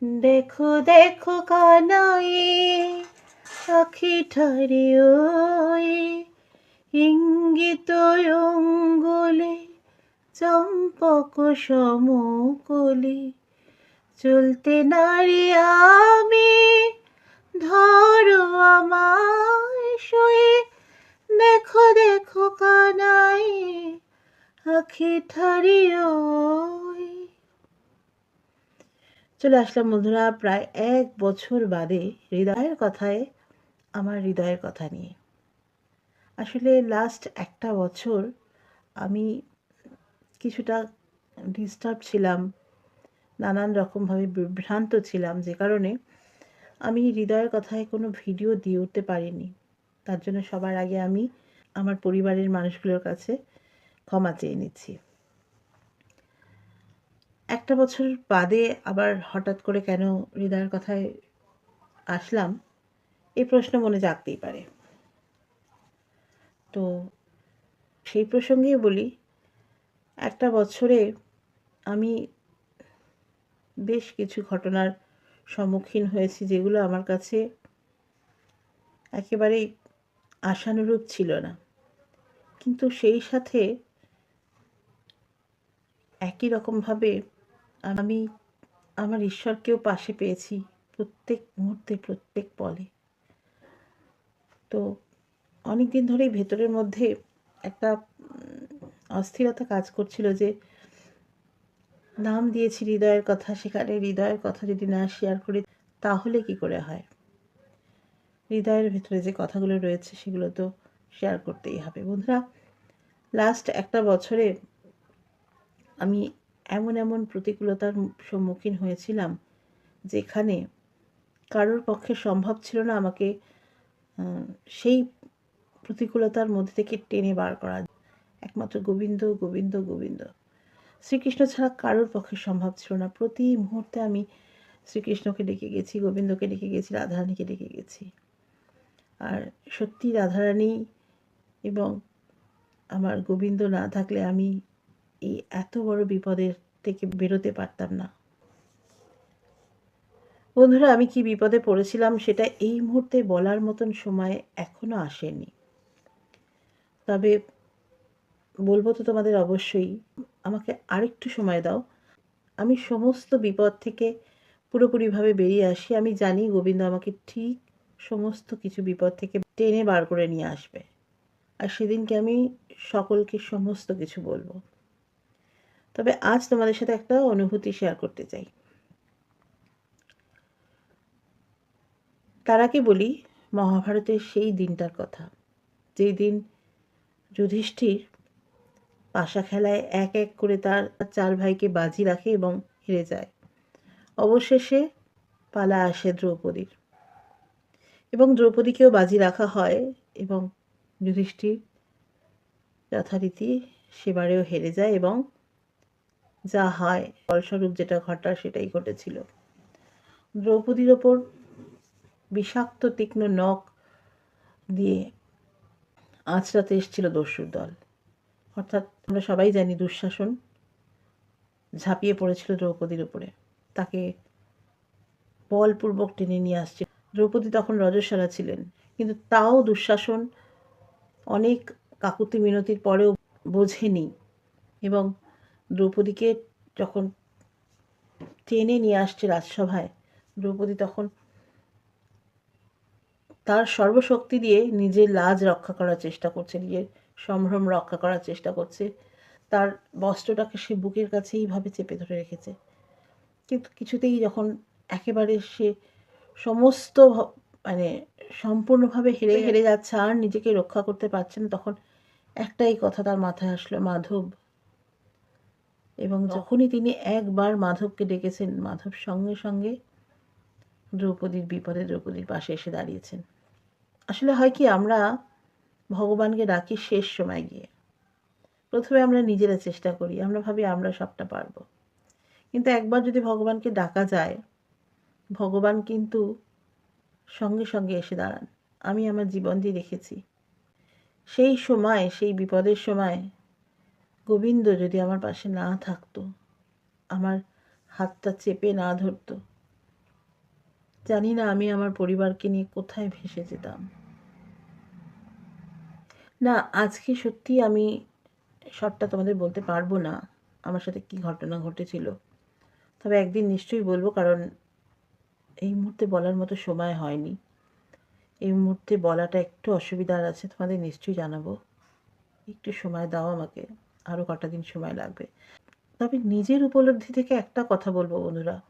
দেখো দেখো কানাই আখি ঠারি ওই ইঙ্গিত অঙ্গুলে চম্পক সমকলি চলতে নারী আমি ধরো আমায় সয়ে দেখো দেখো কানাই আখি ঠারি ওই। চলে আসলাম বন্ধুরা প্রায় 1 বছর বাদে হৃদয়ের কথায় আমার হৃদয়ের কথা নিয়ে। আসলে লাস্ট একটা বছর আমি কিছুটা ডিস্টার্ব ছিলাম, নানান রকমভাবে বিভ্রান্ত ছিলাম, যে কারণে আমি হৃদয়ের কথায় কোনো ভিডিও দিয়ে উঠতে পারিনি। তার জন্য সবার আগে আমি আমার পরিবারের মানুষগুলোর কাছে ক্ষমা চেয়ে নিচ্ছি। একটা বছর বাদে আবার হঠাৎ করে কেন হৃদয়ের কথায় আসলাম, এই প্রশ্ন মনে জাগতেই পারে। তো সেই প্রসঙ্গেই বলি, একটা বছরে আমি বেশ কিছু ঘটনার সম্মুখীন হয়েছি, যেগুলো আমার কাছে একেবারেই আশানুরূপ ছিল না, কিন্তু সেই সাথে একই রকমভাবে আমি আমার ঈশ্বরকেও পাশে পেয়েছি প্রত্যেক মুহূর্তে, প্রত্যেক পলে। তো অনেক দিন ধরেই ভেতরের মধ্যে একটা অস্থিরতা কাজ করছিল যে নাম দিয়েছি হৃদয়ের কথা, সেখানে হৃদয়ের কথা যদি না শেয়ার করি তাহলে কি করে হয়। হৃদয়ের ভেতরে যে কথাগুলো রয়েছে সেগুলো তো শেয়ার করতেই হবে। বন্ধুরা, লাস্ট একটা বছরে আমি এমন এমন প্রতিকূলতার সম্মুখীন হয়েছিলাম যেখানে কারোর পক্ষে সম্ভব ছিল না আমাকে সেই প্রতিকূলতার মধ্যে থেকে টেনে বার করা। একমাত্র গোবিন্দ গোবিন্দ গোবিন্দ, শ্রীকৃষ্ণ ছাড়া কারোর পক্ষে সম্ভব ছিল না। প্রতি মুহূর্তে আমি শ্রীকৃষ্ণকে ডেকে গেছি, গোবিন্দকে ডেকে গেছি, রাধারানীকে ডেকে গেছি। আর সত্যি রাধারানী এবং আমার গোবিন্দ না থাকলে আমি এই এত বড় বিপদের থেকে বেরোতে পারতাম না। বন্ধুরা, আমি কি বিপদে পড়েছিলাম সেটা এই মুহূর্তে বলার মতন সময় এখনো আসেনি, তবে বলবো তো তোমাদের অবশ্যই। আমাকে আরেকটু সময় দাও, আমি সমস্ত বিপদ থেকে পুরোপুরিভাবে বেরিয়ে আসি। আমি জানি গোবিন্দ আমাকে ঠিক সমস্ত কিছু বিপদ থেকে টেনে বার করে নিয়ে আসবে, আর সেদিনকে আমি সকলকে সমস্ত কিছু বলবো। তবে আজ তোমাদের সাথে একটা অনুভূতি শেয়ার করতে চাই। তার আগে বলি মহাভারতের সেই দিনটার কথা, যেই দিন যুধিষ্ঠির পাশা খেলায় এক এক করে তার 4 ভাইকে বাজি রাখে এবং হেরে যায়। অবশেষে পালা আসে দ্রৌপদীর, এবং দ্রৌপদীকেও বাজি রাখা হয়, এবং যুধিষ্ঠির যথারীতি সেবারেও হেরে যায়, এবং যা হয় ফলস্বরূপ যেটা ঘটার সেটাই ঘটেছিল। দ্রৌপদীর ওপর বিষাক্ত তীক্ষ্ণ নখ দিয়ে আঁচড়াতে এসেছিল দস্যুর দল, অর্থাৎ আমরা সবাই জানি দুঃশাসন ঝাঁপিয়ে পড়েছিল দ্রৌপদীর উপরে, তাকে বলপূর্বক টেনে নিয়ে আসছে। দ্রৌপদী তখন রজস্বলা ছিলেন, কিন্তু তাও দুঃশাসন অনেক কাকুতি মিনতির পরেও বোঝেনি, এবং দ্রৌপদীকে যখন টেনে নিয়ে আসছে রাজসভায়, দ্রৌপদী তখন তার সর্বশক্তি দিয়ে নিজের লাজ রক্ষা করার চেষ্টা করছে, নিজের সম্ভ্রম রক্ষা করার চেষ্টা করছে। তার বস্ত্রটাকে সে বুকের কাছে এইভাবে চেপে ধরে রেখেছে, কিন্তু কিছুতেই যখন একেবারে সে সমস্ত মানে সম্পূর্ণভাবে হেরে হেরে যাচ্ছে আর নিজেকে রক্ষা করতে পারছে না, তখন একটাই কথা তার মাথায় আসলো, মাধব। এবং যখনই তিনি একবার মাধবকে ডেকেছেন, মাধব সঙ্গে সঙ্গে দ্রৌপদীর বিপদে দ্রৌপদীর পাশে এসে দাঁড়িয়েছেন। আসলে হয় কি, আমরা ভগবানকে ডাকি শেষ সময় গিয়ে। প্রথমে আমরা নিজেরা চেষ্টা করি, আমরা ভাবি আমরা সবটা পারবো, কিন্তু একবার যদি ভগবানকে ডাকা যায়, ভগবান কিন্তু সঙ্গে সঙ্গে এসে দাঁড়ান। আমি আমার জীবন দিয়ে দেখেছি, সেই সময়, সেই বিপদের সময় গোবিন্দ যদি আমার পাশে না থাকতো, আমার হাতটা চেপে না ধরতো, জানি না আমি আমার পরিবারকে নিয়ে কোথায় ভেসে যেতাম। না, আজকে সত্যি আমি সবটা তোমাদের বলতে পারবো না আমার সাথে কী ঘটনা ঘটেছিল। তবে একদিন নিশ্চয়ই বলবো, কারণ এই মুহূর্তে বলার মতো সময় হয়নি। এই মুহূর্তে বলাটা একটু অসুবিধার আছে, তোমাদের নিশ্চয়ই জানাবো। একটু সময় দাও আমাকে, আরও কটা দিন সময় লাগবে। তবে নিজের উপলব্ধি থেকে একটা কথা বলবো বন্ধুরা,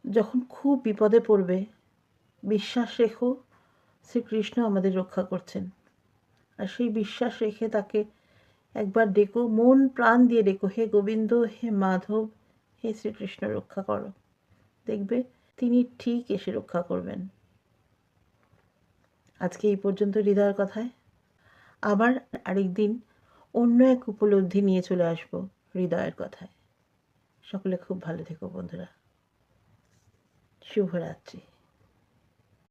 যখন খুব বিপদে পড়বে বিশ্বাস রেখো শ্রীকৃষ্ণ আমাদের রক্ষা করছেন। আর সেই বিশ্বাস রেখে তাকে একবার ডেকো, মন প্রাণ দিয়ে ডেকো, হে গোবিন্দ, হে মাধব, হে শ্রীকৃষ্ণ রক্ষা করো। দেখবে তিনি ঠিক এসে রক্ষা করবেন। আজকে এই পর্যন্ত হৃদয়ের কথায়। আবার আরেকদিন অন্য এক উপলব্ধি নিয়ে চলে আসবো হৃদয়ের কথায়। সকলে খুব ভালো থেকো বন্ধুরা। শুভরাত্রি।